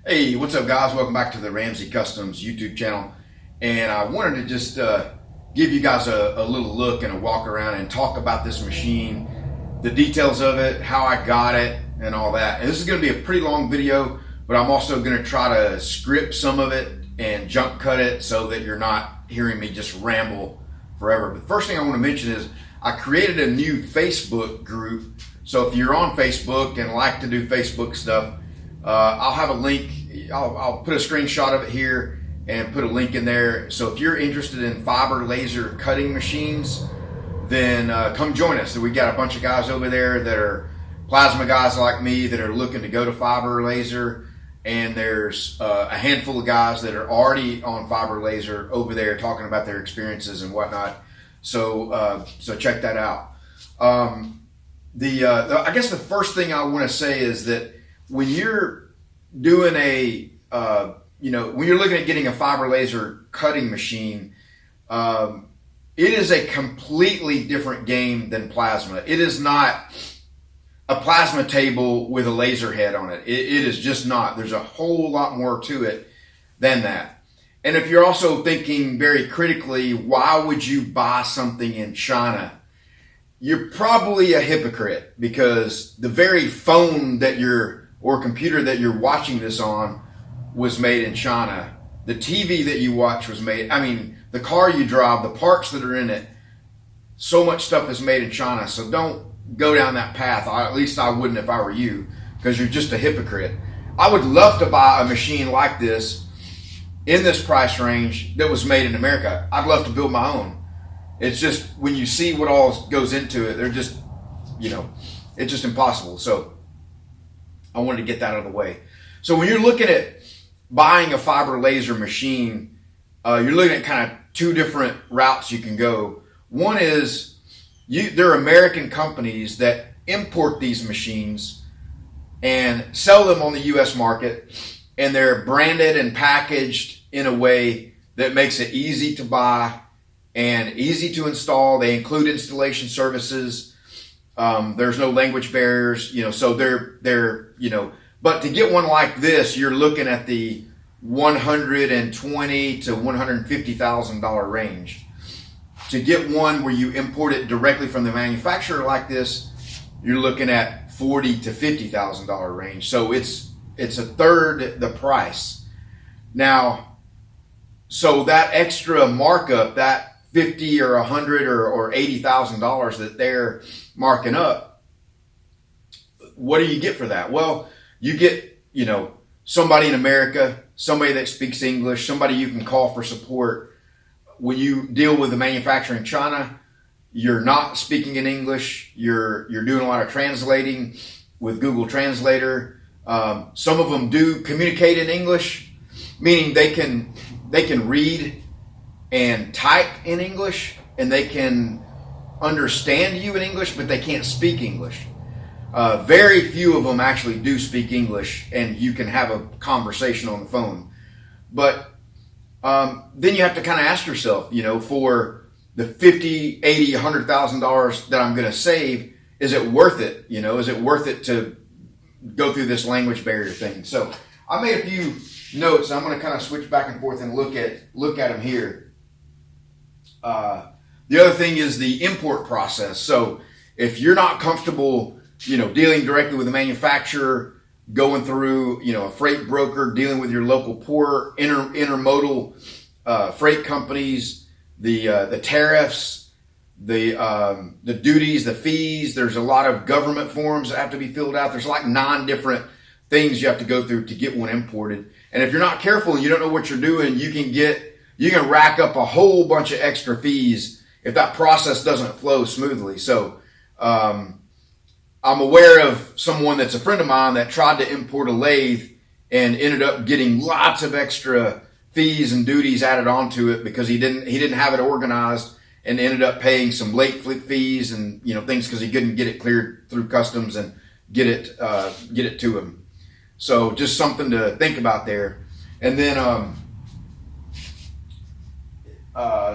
Hey, what's up, guys? Welcome back to the Ramsey Customs YouTube channel. And I wanted to just give you guys a little look and a walk around and talk about this machine, the details of it, how I got it, and all that. And this is going to be a pretty long video, but I'm also going to try to script some of it and jump cut it so that you're not hearing me just ramble forever. But the first thing I want to mention is I created a new Facebook group. So if you're on Facebook and like to do Facebook stuff, I'll have a link. I'll put a screenshot of it here and put a link in there. So if you're interested in fiber laser cutting machines, then come join us. So we got a bunch of guys over there that are plasma guys like me that are looking to go to fiber laser, and there's a handful of guys that are already on fiber laser over there talking about their experiences and whatnot. So check that out. I guess the first thing I want to say is that when you're doing when you're looking at getting a fiber laser cutting machine, it is a completely different game than plasma. It is not a plasma table with a laser head on it. It is just not. There's a whole lot more to it than that. And if you're also thinking very critically, why would you buy something in China? You're probably a hypocrite, because the very phone or computer that you're watching this on was made in China. The TV that you watch was made, the car you drive, the parts that are in it, so much stuff is made in China. So don't go down that path. At least I wouldn't if I were you, because you're just a hypocrite. I would love to buy a machine like this in this price range that was made in America. I'd love to build my own. It's just, when you see what all goes into it, they're just, it's just impossible. So I wanted to get that out of the way. So when you're looking at buying a fiber laser machine, you're looking at kind of two different routes you can go. One is, there are American companies that import these machines and sell them on the U.S. market, and they're branded and packaged in a way that makes it easy to buy and easy to install. They include installation services. There's no language barriers, so but to get one like this, you're looking at the $120,000 to $150,000 range. To get one where you import it directly from the manufacturer like this, you're looking at $40,000 to $50,000 range. So it's a third the price. Now, so that extra markup, that $50,000 or $100,000 or $80,000 that they're marking up, what do you get for that? Well, you get, somebody in America, somebody that speaks English, somebody you can call for support. When you deal with the manufacturer in China, you're not speaking in English. You're doing a lot of translating with Google Translator. Some of them do communicate in English, meaning they can read and type in English, and they can understand you in English, but they can't speak English. Very few of them actually do speak English, and you can have a conversation on the phone. But then you have to kind of ask yourself, for the $50,000, $80,000, $100,000 that I'm going to save, is it worth it? Is it worth it to go through this language barrier thing? So I made a few notes. I'm going to kind of switch back and forth and look at them here. The other thing is the import process. So if you're not comfortable, dealing directly with the manufacturer, going through, a freight broker, dealing with your local port, intermodal freight companies, the tariffs, the duties, the fees. There's a lot of government forms that have to be filled out. There's like 9 different things you have to go through to get one imported. And if you're not careful and you don't know what you're doing, you can rack up a whole bunch of extra fees if that process doesn't flow smoothly. So I'm aware of someone that's a friend of mine that tried to import a lathe and ended up getting lots of extra fees and duties added onto it because he didn't have it organized, and ended up paying some late fees and things because he couldn't get it cleared through customs and get it to him. So just something to think about there. And then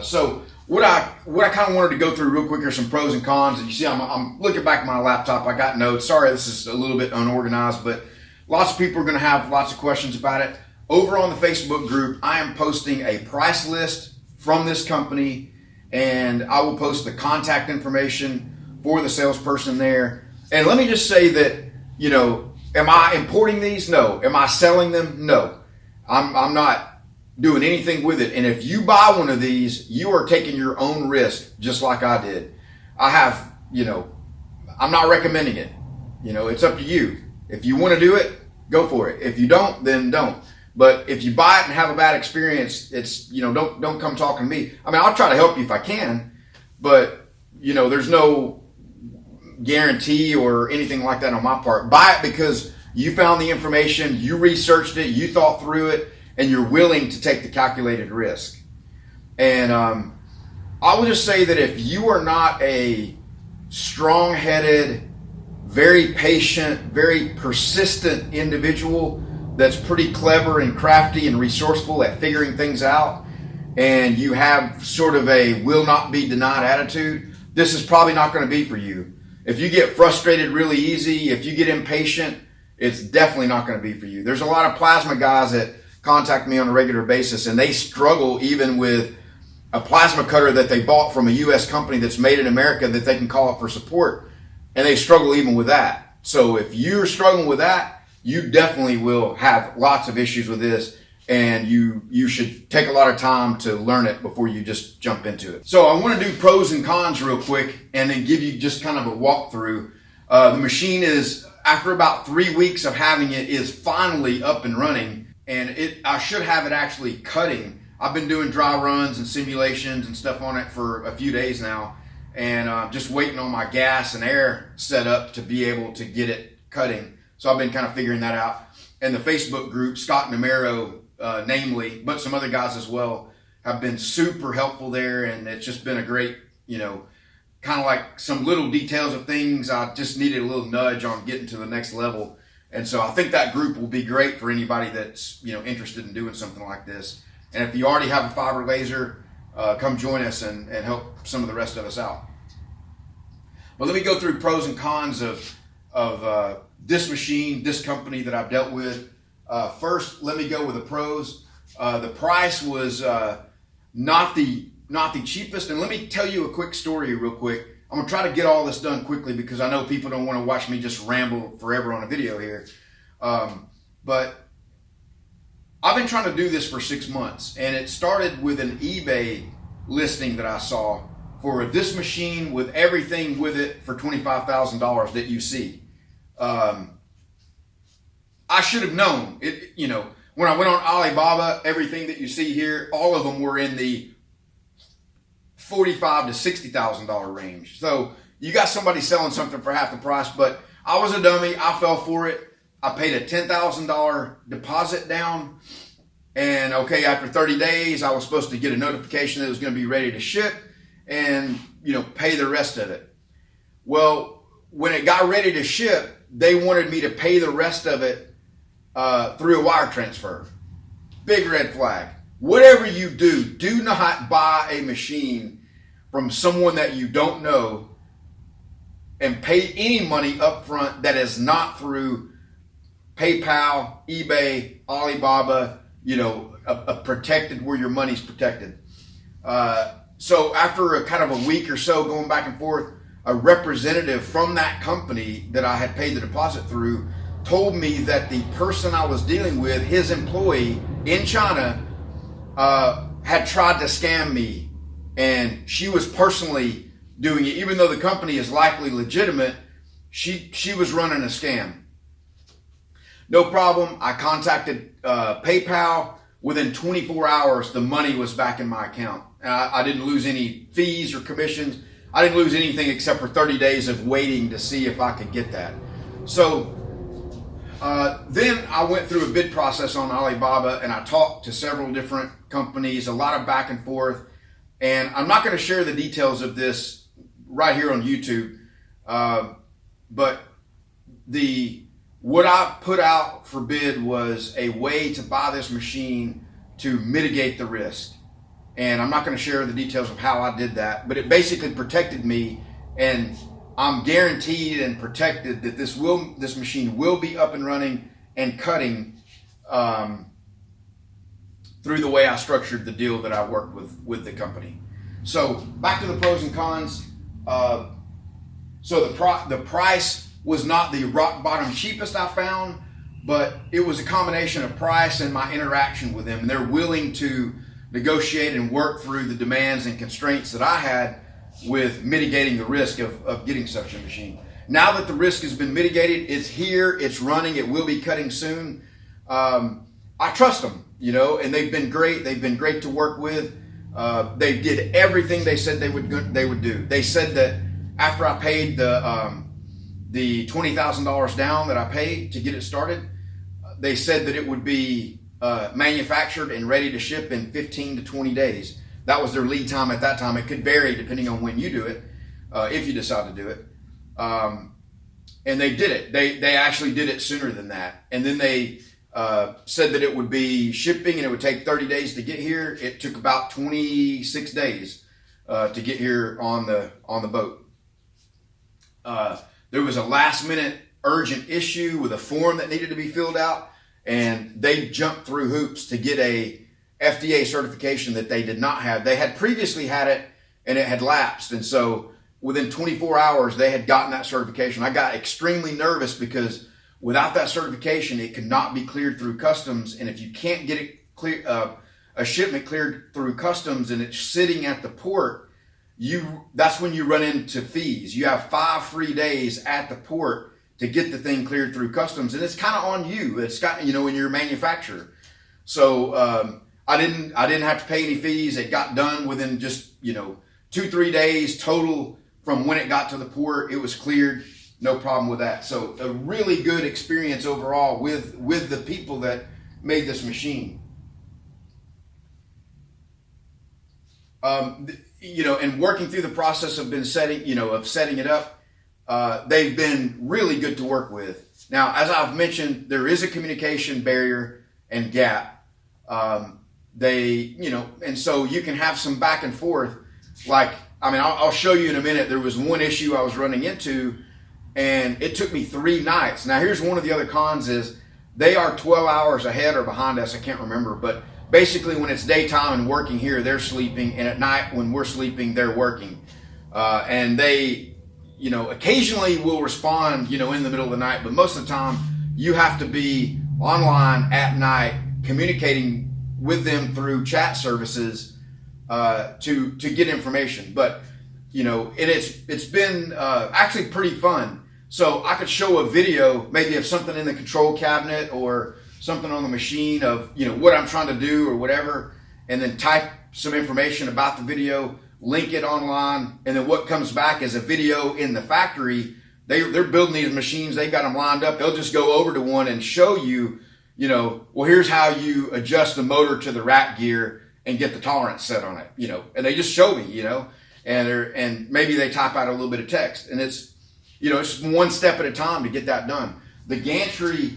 so what I kind of wanted to go through real quick are some pros and cons. And you see, I'm looking back at my laptop. I got notes. Sorry, this is a little bit unorganized, but lots of people are going to have lots of questions about it. Over on the Facebook group, I am posting a price list from this company, and I will post the contact information for the salesperson there. And let me just say that, you know, am I importing these? No. Am I selling them? No. I'm not doing anything with it. And if you buy one of these, you are taking your own risk, just like I did. I have, you know, I'm not recommending it. You know, it's up to you. If you want to do it, go for it. If you don't, then don't. But if you buy it and have a bad experience, it's, you know, don't come talking to me. I mean, I'll try to help you if I can, but, you know, there's no guarantee or anything like that on my part. Buy it because you found the information, you researched it, you thought through it, and you're willing to take the calculated risk. And I will just say that if you are not a strong-headed, very patient, very persistent individual that's pretty clever and crafty and resourceful at figuring things out, and you have sort of a will not be denied attitude, this is probably not going to be for you. If you get frustrated really easy, if you get impatient, it's definitely not going to be for you. There's a lot of plasma guys that contact me on a regular basis, and they struggle even with a plasma cutter that they bought from a U.S. company that's made in America that they can call up for support, and they struggle even with that. So if you're struggling with that, you definitely will have lots of issues with this, and you should take a lot of time to learn it before you just jump into it. So I want to do pros and cons real quick and then give you just kind of a walkthrough. The machine is, after about 3 weeks of having it, is finally up and running, and I should have it actually cutting. I've been doing dry runs and simulations and stuff on it for a few days now, and just waiting on my gas and air set up to be able to get it cutting. So I've been kind of figuring that out. And the Facebook group, Scott Numero, namely, but some other guys as well, have been super helpful there. And it's just been a great, you know, kind of like some little details of things. I just needed a little nudge on getting to the next level. And so I think that group will be great for anybody that's, you know, interested in doing something like this. And if you already have a fiber laser, come join us and help some of the rest of us out. But let me go through pros and cons of this machine, this company that I've dealt with. First, let me go with the pros. The price was not the cheapest. And let me tell you a quick story real quick. I'm going to try to get all this done quickly because I know people don't want to watch me just ramble forever on a video here. But I've been trying to do this for 6 months, and it started with an eBay listing that I saw for this machine with everything with it for $25,000 that you see. I should have known it, you know, when I went on Alibaba, everything that you see here, all of them were in the $45,000 to $60,000 range. So you got somebody selling something for half the price, but I was a dummy. I fell for it. I paid a $10,000 deposit down, and okay, after 30 days, I was supposed to get a notification that it was going to be ready to ship and, you know, pay the rest of it. Well, when it got ready to ship, they wanted me to pay the rest of it through a wire transfer. Big red flag. Whatever you do, do not buy a machine from someone that you don't know and pay any money up front that is not through PayPal, eBay, Alibaba, you know, a protected, where your money's protected. So after a kind of a week or so going back and forth, a representative from that company that I had paid the deposit through told me that the person I was dealing with, his employee in China, had tried to scam me, and she was personally doing it. Even though the company is likely legitimate, she was running a scam. No problem. I contacted PayPal. Within 24 hours, the money was back in my account. I didn't lose any fees or commissions. I didn't lose anything except for 30 days of waiting to see if I could get that. So then I went through a bid process on Alibaba, and I talked to several different companies, a lot of back and forth. And I'm not going to share the details of this right here on YouTube, but what I put out for bid was a way to buy this machine to mitigate the risk. And I'm not going to share the details of how I did that, but it basically protected me, and I'm guaranteed and protected that this machine will be up and running and cutting through the way I structured the deal that I worked with the company. So back to the pros and cons. So the price was not the rock bottom cheapest I found, but it was a combination of price and my interaction with them. And they're willing to negotiate and work through the demands and constraints that I had with mitigating the risk of getting such a machine. Now that the risk has been mitigated, it's here, it's running, it will be cutting soon. I trust them, and they've been great. They've been great to work with. They did everything they said they would do. They said that after I paid the $20,000 down that I paid to get it started, they said that it would be manufactured and ready to ship in 15 to 20 days. That was their lead time at that time. It could vary depending on when you do it, if you decide to do it. And they did it. They actually did it sooner than that. And then they said that it would be shipping and it would take 30 days to get here. It took about 26 days to get here on the boat. There was a last minute urgent issue with a form that needed to be filled out, and they jumped through hoops to get a FDA certification that they did not have. They had previously had it and it had lapsed, and so within 24 hours they had gotten that certification. I got extremely nervous because without that certification it could not be cleared through customs, and if you can't get it clear, a shipment cleared through customs and it's sitting at the port, that's when you run into fees. You have 5 free days at the port to get the thing cleared through customs, and it's kind of on you. It's got, when you're a manufacturer. So I didn't have to pay any fees. It got done within just 2-3 days total from when it got to the port. It was cleared, no problem with that. So a really good experience overall with the people that made this machine. And working through the process of setting it up, they've been really good to work with. Now, as I've mentioned, there is a communication barrier and gap. And so you can have some back and forth. I'll show you in a minute. There was one issue I was running into, and it took me 3 nights. Now, here's one of the other cons is they are 12 hours ahead or behind us. I can't remember, but basically when it's daytime and working here, they're sleeping, and at night when we're sleeping, they're working. And they, occasionally will respond, in the middle of the night, but most of the time you have to be online at night communicating with them through chat services to get information. But, and it's been actually pretty fun. So I could show a video maybe of something in the control cabinet or something on the machine of, what I'm trying to do or whatever, and then type some information about the video, link it online, and then what comes back is a video in the factory. They're building these machines. They've got them lined up. They'll just go over to one and show you, well, here's how you adjust the motor to the rack gear and get the tolerance set on it, and they just show me, and maybe they type out a little bit of text, and it's, it's one step at a time to get that done. The gantry,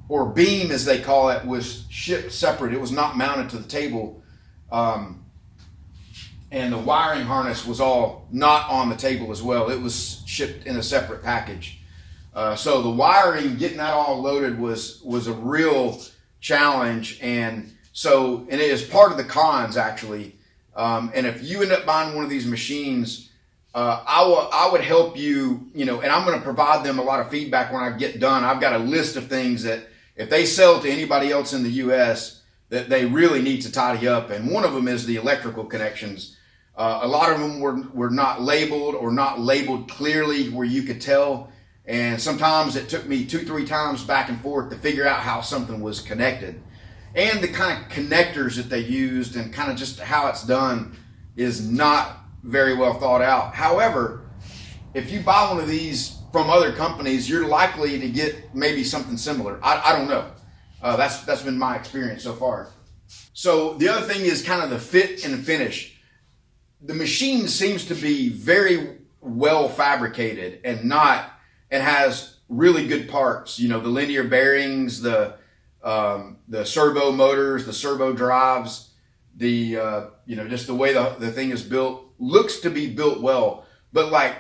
or beam as they call it, was shipped separate. It was not mounted to the table. And the wiring harness was all not on the table as well. It was shipped in a separate package. So the wiring, getting that all loaded was a real challenge. And it is part of the cons actually. And if you end up buying one of these machines, I would help you, and I'm going to provide them a lot of feedback when I get done. I've got a list of things that if they sell to anybody else in the U.S. that they really need to tidy up. And one of them is the electrical connections. A lot of them were not labeled or not labeled clearly where you could tell. And sometimes it took me 2-3 times back and forth to figure out how something was connected. And the kind of connectors that they used and kind of just how it's done is not very well thought out. However, if you buy one of these from other companies, you're likely to get maybe something similar. I don't know. That's been my experience so far. So the other thing is kind of the fit and finish. The machine seems to be very well fabricated and has really good parts. The linear bearings, the servo motors, the servo drives, just the way the thing is built looks to be built well. But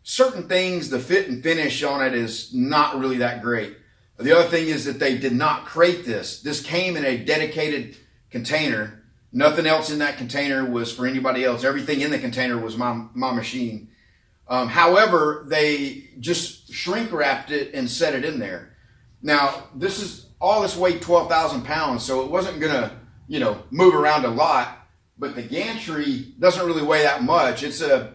certain things, the fit and finish on it is not really that great. The other thing is that they did not crate this. This came in a dedicated container. Nothing else in that container was for anybody else. Everything in the container was my machine. However, they just shrink wrapped it and set it in there. Now, all this weighed 12,000 pounds, so it wasn't gonna, move around a lot. But the gantry doesn't really weigh that much. It's a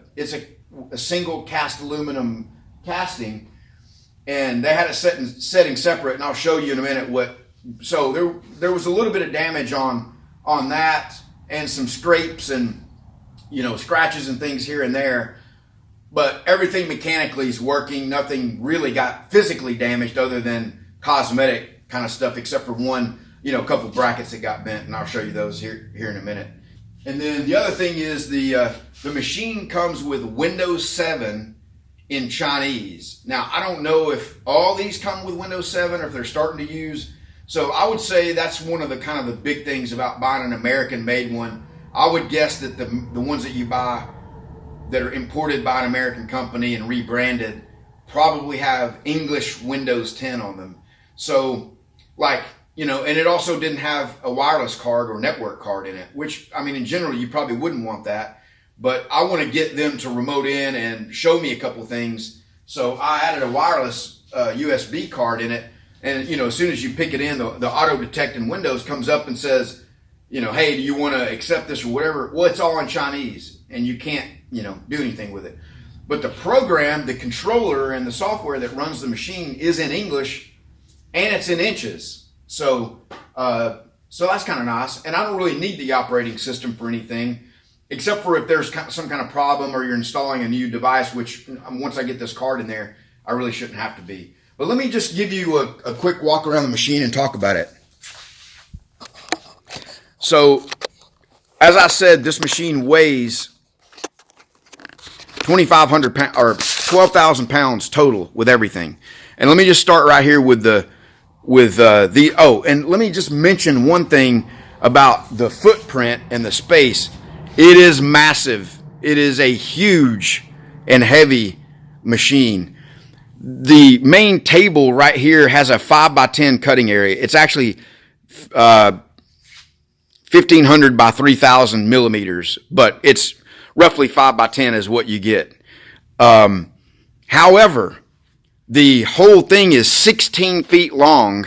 single cast aluminum casting, and they had it setting separate, and I'll show you in a minute what. So there was a little bit of damage on that, and some scrapes and scratches and things here and there. But everything mechanically is working. Nothing really got physically damaged other than cosmetic kind of stuff, except for one, a couple brackets that got bent, and I'll show you those here in a minute. And then the other thing is the machine comes with Windows 7 in Chinese. Now, I don't know if all these come with Windows 7 or if they're starting to use. So I would say that's one of the kind of the big things about buying an American-made one. I would guess that the ones that you buy that are imported by an American company and rebranded probably have English Windows 10 on them. So, and it also didn't have a wireless card or network card in it, which, in general, you probably wouldn't want that. But I want to get them to remote in and show me a couple things. So I added a wireless USB card in it. And, as soon as you pick it in, the auto detect in Windows comes up and says, hey, do you want to accept this or whatever? Well, it's all in Chinese and you can't, do anything with it. But the program, the controller, and the software that runs the machine is in English, and it's in inches. So that's kind of nice. And I don't really need the operating system for anything, except for if there's some kind of problem or you're installing a new device, which once I get this card in there, I really shouldn't have to be. But let me just give you a quick walk around the machine and talk about it. So, as I said, this machine weighs 2,500 pounds or 12,000 pounds total with everything. And let me just start right here and let me just mention one thing about the footprint and the space. It is massive. It is a huge and heavy machine. The main table right here has a 5x10 cutting area. It's actually 1,500 by 3,000 millimeters, but it's roughly 5x10 is what you get. However, the whole thing is 16 feet long,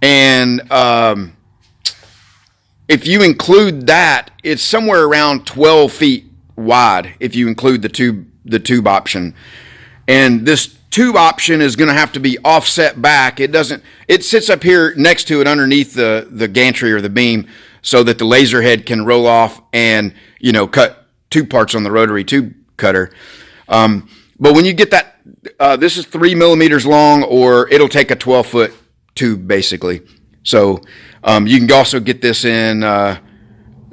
and if you include that, it's somewhere around 12 feet wide if you include the tube option. And this tube option is going to have to be offset back. It sits up here next to it underneath the gantry or the beam so that the laser head can roll off and, cut two parts on the rotary tube cutter. But when you get that, this is 3 millimeters long, or it'll take a 12-foot tube basically. So you can also get this in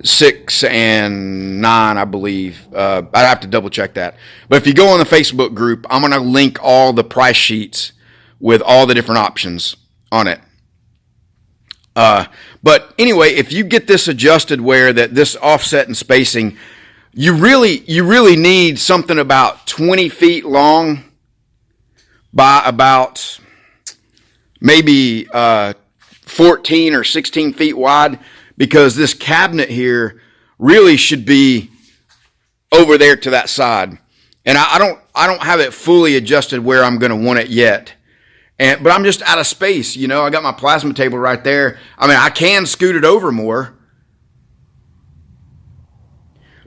6 and 9, I believe. I'd have to double check that. But if you go on the Facebook group, I'm going to link all the price sheets with all the different options on it. But anyway, if you get this adjusted where that this offset and spacing, you really need something about 20 feet long by about maybe 14 or 16 feet wide, because this cabinet here really should be over there to that side. And I don't have it fully adjusted where I'm going to want it yet. But I'm just out of space, I got my plasma table right there. I can scoot it over more.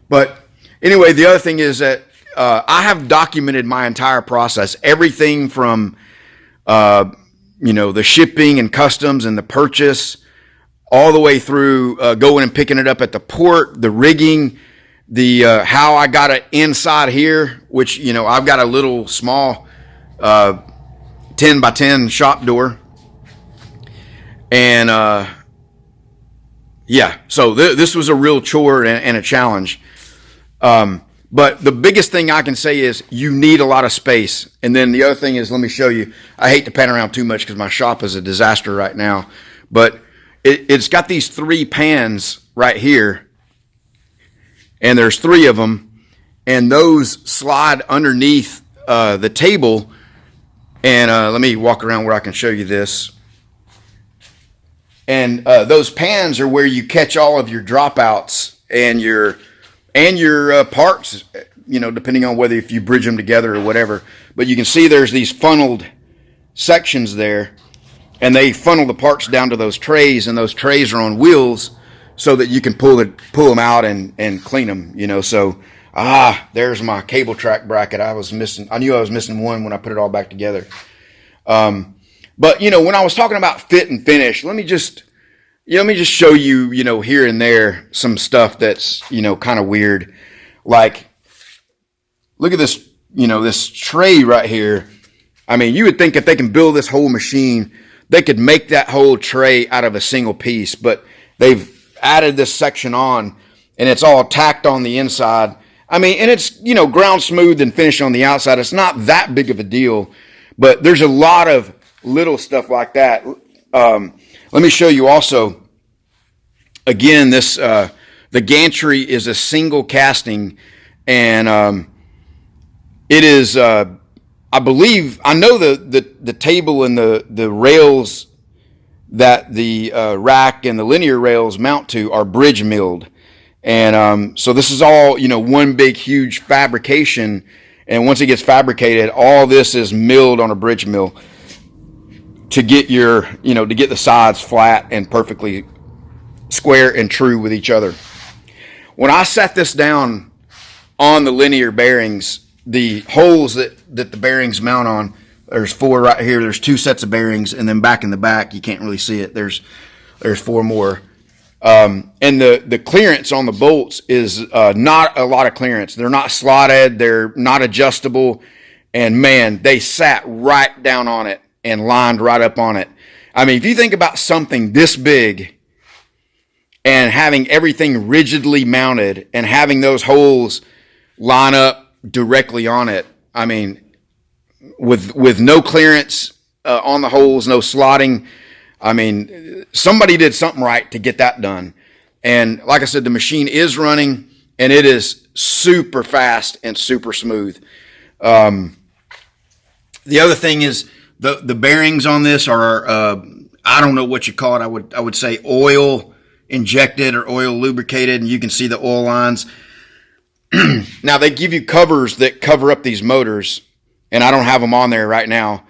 But anyway, the other thing is that I have documented my entire process, everything from the shipping and customs and the purchase, all the way through going and picking it up at the port, the rigging, the how I got it inside here, which I've got a little small 10 by 10 shop door, and so this was a real chore and a challenge. But the biggest thing I can say is you need a lot of space. And then the other thing is, let me show you. I hate to pan around too much because my shop is a disaster right now. But it's got these 3 pans right here. And there's 3 of them. And those slide underneath the table. And let me walk around where I can show you this. And those pans are where you catch all of your dropouts and your parts, depending on whether if you bridge them together or whatever. But you can see there's these funneled sections there, and they funnel the parts down to those trays, and those trays are on wheels so that you can pull them out and clean them. So there's my cable track bracket. I knew I was missing one when I put it all back together. But when I was talking about fit and finish, let me just show you, here and there some stuff that's, kind of weird. Like, look at this, this tray right here. I mean, you would think if they can build this whole machine, they could make that whole tray out of a single piece, but they've added this section on, and it's all tacked on the inside. I mean, and it's, ground smooth and finished on the outside. It's not that big of a deal, but there's a lot of little stuff like that. Let me show you also, again, this, the gantry is a single casting, and it is, I know the table and the rails that the rack and the linear rails mount to are bridge milled. And so this is all, one big, huge fabrication. And once it gets fabricated, all this is milled on a bridge mill to get to get the sides flat and perfectly square and true with each other. When I set this down on the linear bearings, the holes that the bearings mount on, there's 4 right here. There's 2 sets of bearings, and then back in the back, you can't really see it. There's 4 more. And the clearance on the bolts is not a lot of clearance. They're not slotted. They're not adjustable. And man, they sat right down on it and lined right up on it. I mean, if you think about something this big and having everything rigidly mounted and having those holes line up directly on it, I mean, with no clearance on the holes, no slotting, I mean, somebody did something right to get that done. And like I said, the machine is running, and it is super fast and super smooth. The other thing is the bearings on this are, I don't know what you call it. I would say oil injected or oil lubricated, and you can see the oil lines. Now, they give you covers that cover up these motors, and I don't have them on there right now.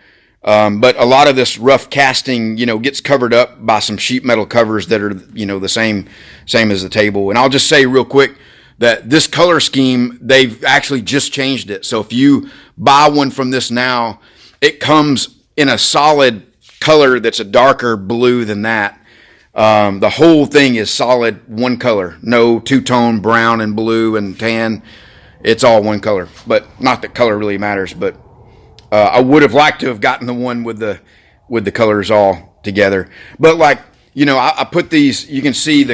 But a lot of this rough casting, gets covered up by some sheet metal covers that are, the same as the table. And I'll just say real quick that this color scheme, they've actually just changed it. So if you buy one from this now, it comes in a solid color that's a darker blue than that. The whole thing is solid one color, no two-tone brown and blue and tan. It's all one color, but not that color really matters. But I would have liked to have gotten the one with the colors all together. But I put these. You can see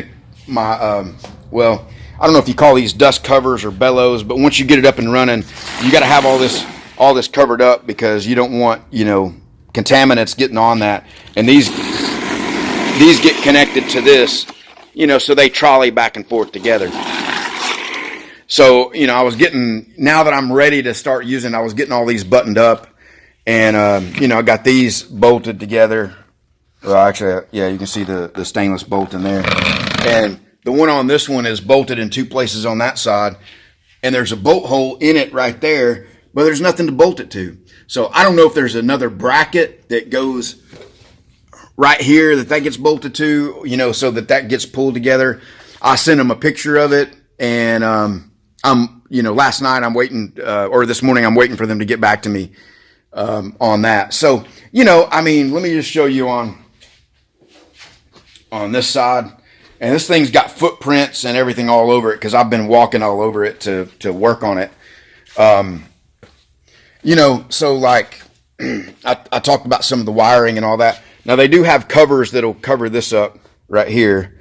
I don't know if you call these dust covers or bellows, but once you get it up and running, you got to have all this covered up because you don't want contaminants getting on that. And these get connected to this, so they trolley back and forth together. So, now that I'm ready to start using, I was getting all these buttoned up, and, I got these bolted together. Well, actually, yeah, you can see the stainless bolt in there. And the one on this one is bolted in 2 places on that side, and there's a bolt hole in it right there, but there's nothing to bolt it to. So I don't know if there's another bracket that goes right here that gets bolted to, so that gets pulled together. I sent them a picture of it, and last night I'm waiting, or this morning I'm waiting for them to get back to me on that. So, let me just show you on this side. And this thing's got footprints and everything all over it because I've been walking all over it to work on it. So like I talked about some of the wiring and all that. Now they do have covers that'll cover this up right here.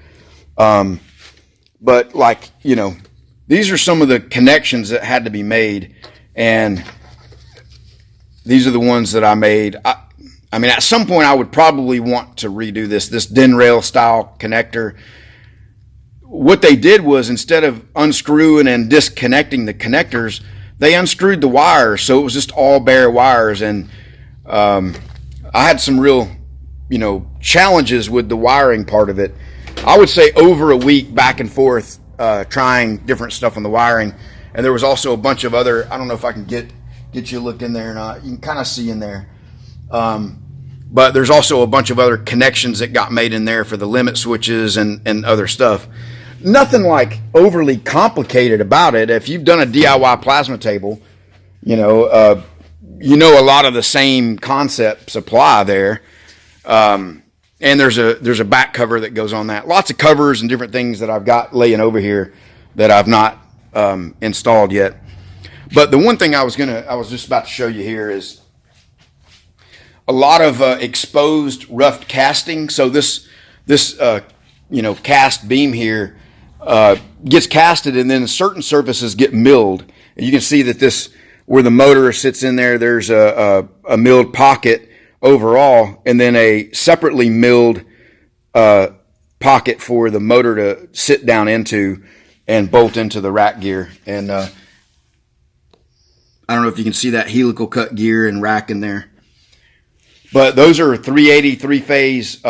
But these are some of the connections that had to be made, and these are the ones that I made. I mean, at some point I would probably want to redo this DenRail style connector. What they did was, instead of unscrewing and disconnecting the connectors, they unscrewed the wires, so it was just all bare wires. And I had some real, challenges with the wiring part of it. I would say over a week back and forth, trying different stuff on the wiring. And there was also a bunch of other, I don't know if I can get you a look in there or not. You can kind of see in there. But there's also a bunch of other connections that got made in there for the limit switches and other stuff. Nothing like overly complicated about it. If you've done a DIY plasma table, a lot of the same concepts apply there. And there's a back cover that goes on that. Lots of covers and different things that I've got laying over here that I've not installed yet. But the one thing I was just about to show you here is a lot of exposed roughed casting. So this cast beam here gets casted, and then certain surfaces get milled. And you can see that where the motor sits in there, there's a milled pocket overall, and then a separately milled pocket for the motor to sit down into and bolt into the rack gear. And I don't know if you can see that helical cut gear and rack in there. But those are 380 three-phase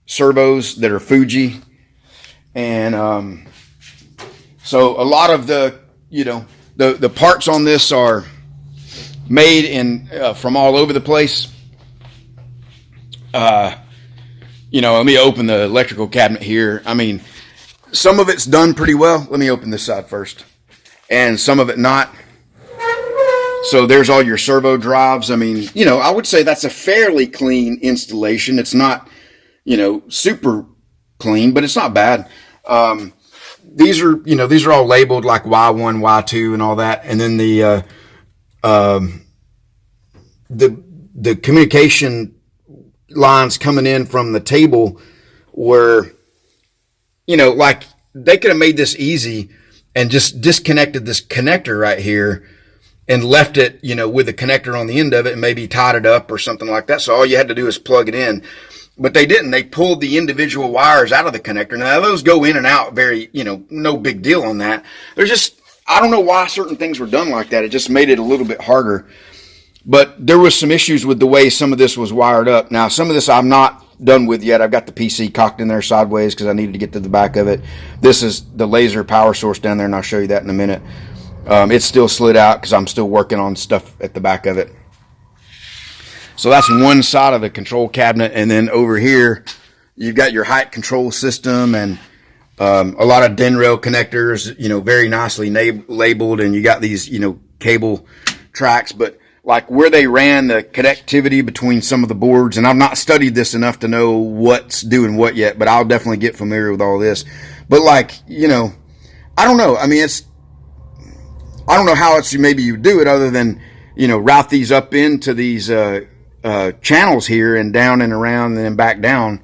servos that are Fuji. And so a lot of the parts on this are made from all over the place. Let me open the electrical cabinet here. I mean, some of it's done pretty well. Let me open this side first. And some of it not. So there's all your servo drives. I mean, I would say that's a fairly clean installation. It's not, super clean, but it's not bad. These are all labeled like Y1, Y2 and all that. And then the communication lines coming in from the table were, like they could have made this easy and just disconnected this connector right here and left it, with the connector on the end of it and maybe tied it up or something like that. So all you had to do is plug it in. But they didn't. They pulled the individual wires out of the connector. Now, those go in and out very, no big deal on that. There's just, I don't know why certain things were done like that. It just made it a little bit harder. But there was some issues with the way some of this was wired up. Now, some of this I'm not done with yet. I've got the PC cocked in there sideways because I needed to get to the back of it. This is the laser power source down there, and I'll show you that in a minute. It's still slid out because I'm still working on stuff at the back of it. So that's one side of the control cabinet. And then over here, you've got your height control system and a lot of DENRAIL connectors, very nicely labeled. And you got these, cable tracks. But like where they ran the connectivity between some of the boards, and I've not studied this enough to know what's doing what yet, but I'll definitely get familiar with all this. But like, I don't know. I mean, I don't know how else maybe you do it other than, route these up into these channels here and down and around and then back down.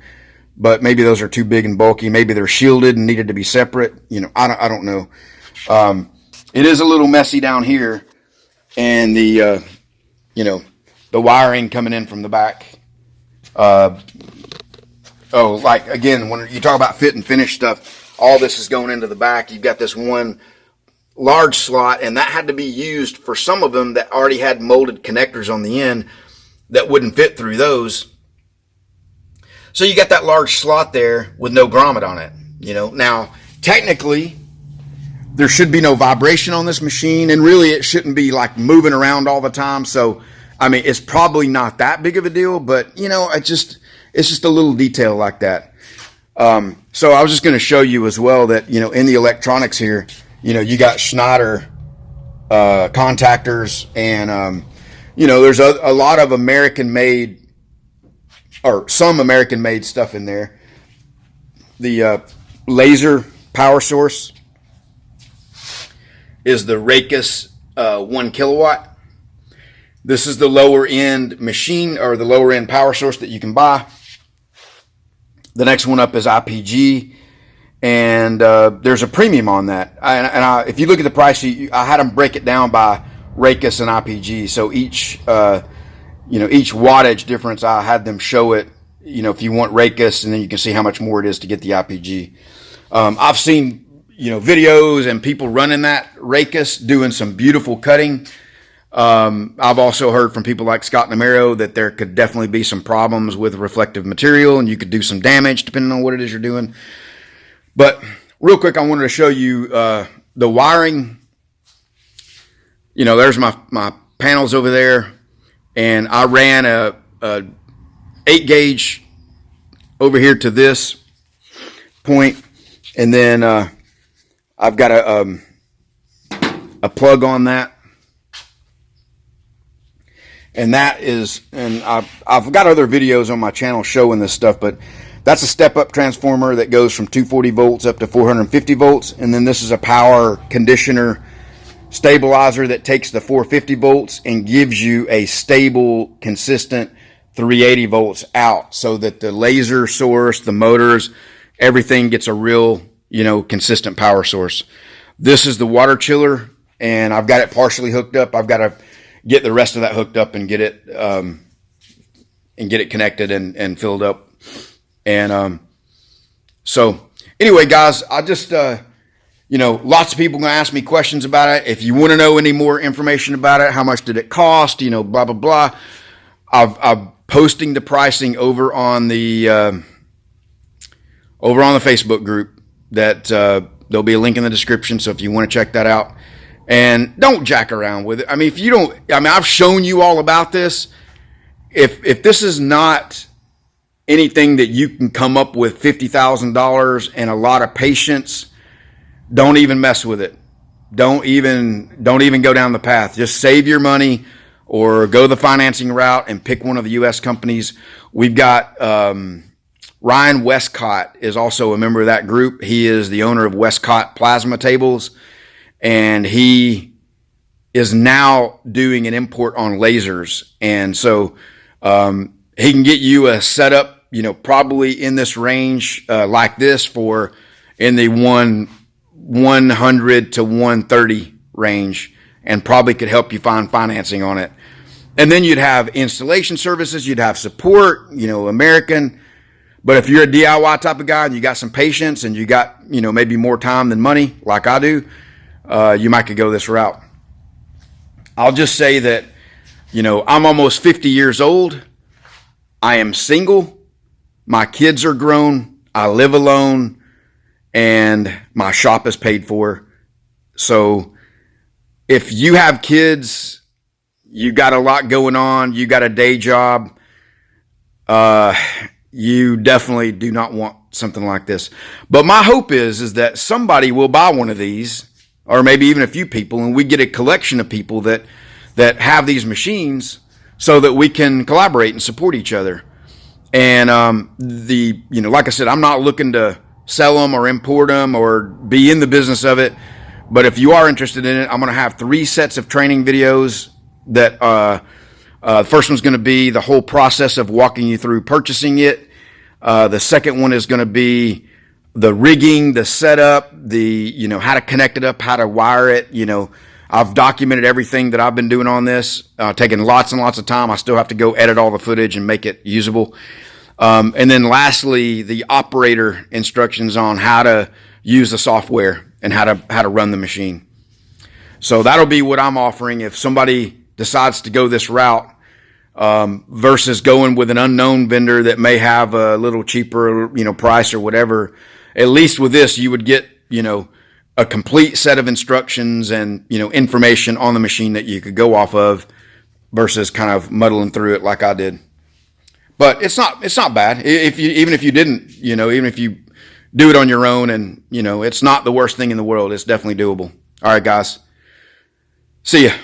But maybe those are too big and bulky. Maybe they're shielded and needed to be separate. I don't know. It is a little messy down here, and the wiring coming in from the back. Like again, when you talk about fit and finish stuff, all this is going into the back. You've got this one large slot, and that had to be used for some of them that already had molded connectors on the end that wouldn't fit through those. So you got that large slot there with no grommet on it. Now technically there should be no vibration on this machine, and really it shouldn't be like moving around all the time. So I mean, it's probably not that big of a deal, but it's just a little detail like that. So I was just going to show you as well that in the electronics here, you got Schneider contactors, and there's a lot of American-made, or some American-made stuff in there. The laser power source is the Raycus 1 kilowatt. This is the lower end machine, or the lower end power source that you can buy. The next one up is IPG. And there's a premium on that. If you look at the price sheet, I had them break it down by Raycus and IPG. So each wattage difference, I had them show it. If you want Raycus, and then you can see how much more it is to get the IPG. I've seen videos and people running that Raycus doing some beautiful cutting. I've also heard from people like Scott Namero that there could definitely be some problems with reflective material and you could do some damage depending on what it is you're doing. But real quick, I wanted to show you the wiring. You know, there's my panels over there, and I ran a 8 gauge over here to this point, and then I've got a plug on that. And that is, and I've got other videos on my channel showing this stuff, but that's a step-up transformer that goes from 240 volts up to 450 volts. And then this is a power conditioner stabilizer that takes the 450 volts and gives you a stable, consistent 380 volts out, so that the laser source, the motors, everything gets a real, consistent power source. This is the water chiller, and I've got it partially hooked up. I've got to get the rest of that hooked up and get it connected and filled up. And so anyway, guys, I just lots of people gonna ask me questions about it. If you want to know any more information about it, how much did it cost, blah blah blah, I'm posting the pricing over on the Facebook group. That there'll be a link in the description, so if you want to check that out. And don't jack around with it. I mean, I've shown you all about this. If this is not anything that you can come up with $50,000 and a lot of patience, don't even mess with it. Don't even go down the path. Just save your money or go the financing route and pick one of the U.S. companies. We've got Ryan Westcott is also a member of that group. He is the owner of Westcott Plasma Tables. And he is now doing an import on lasers. And so he can get you a setup, probably in this range like this for in the 100 to 130 range, and probably could help you find financing on it. And then you'd have installation services, you'd have support, American. But if you're a DIY type of guy and you got some patience and you got, maybe more time than money like I do, you might could go this route. I'll just say that, I'm almost 50 years old. I am single. My kids are grown. I live alone, and my shop is paid for. So if you have kids, you got a lot going on, you got a day job, you definitely do not want something like this. But my hope is that somebody will buy one of these, or maybe even a few people, and we get a collection of people that have these machines so that we can collaborate and support each other. And like I said, I'm not looking to sell them or import them or be in the business of it. But if you are interested in it, I'm going to have 3 sets of training videos that the first one's going to be the whole process of walking you through purchasing it. The second one is going to be the rigging, the setup, how to connect it up, how to wire it. I've documented everything that I've been doing on this, taking lots and lots of time. I still have to go edit all the footage and make it usable. And then lastly, the operator instructions on how to use the software and how to run the machine. So that'll be what I'm offering if somebody decides to go this route, versus going with an unknown vendor that may have a little cheaper, price or whatever. At least with this, you would get, a complete set of instructions and, information on the machine that you could go off of, versus kind of muddling through it like I did. But it's not bad. Even if you didn't, even if you do it on your own, and, it's not the worst thing in the world. It's definitely doable. All right, guys. See ya.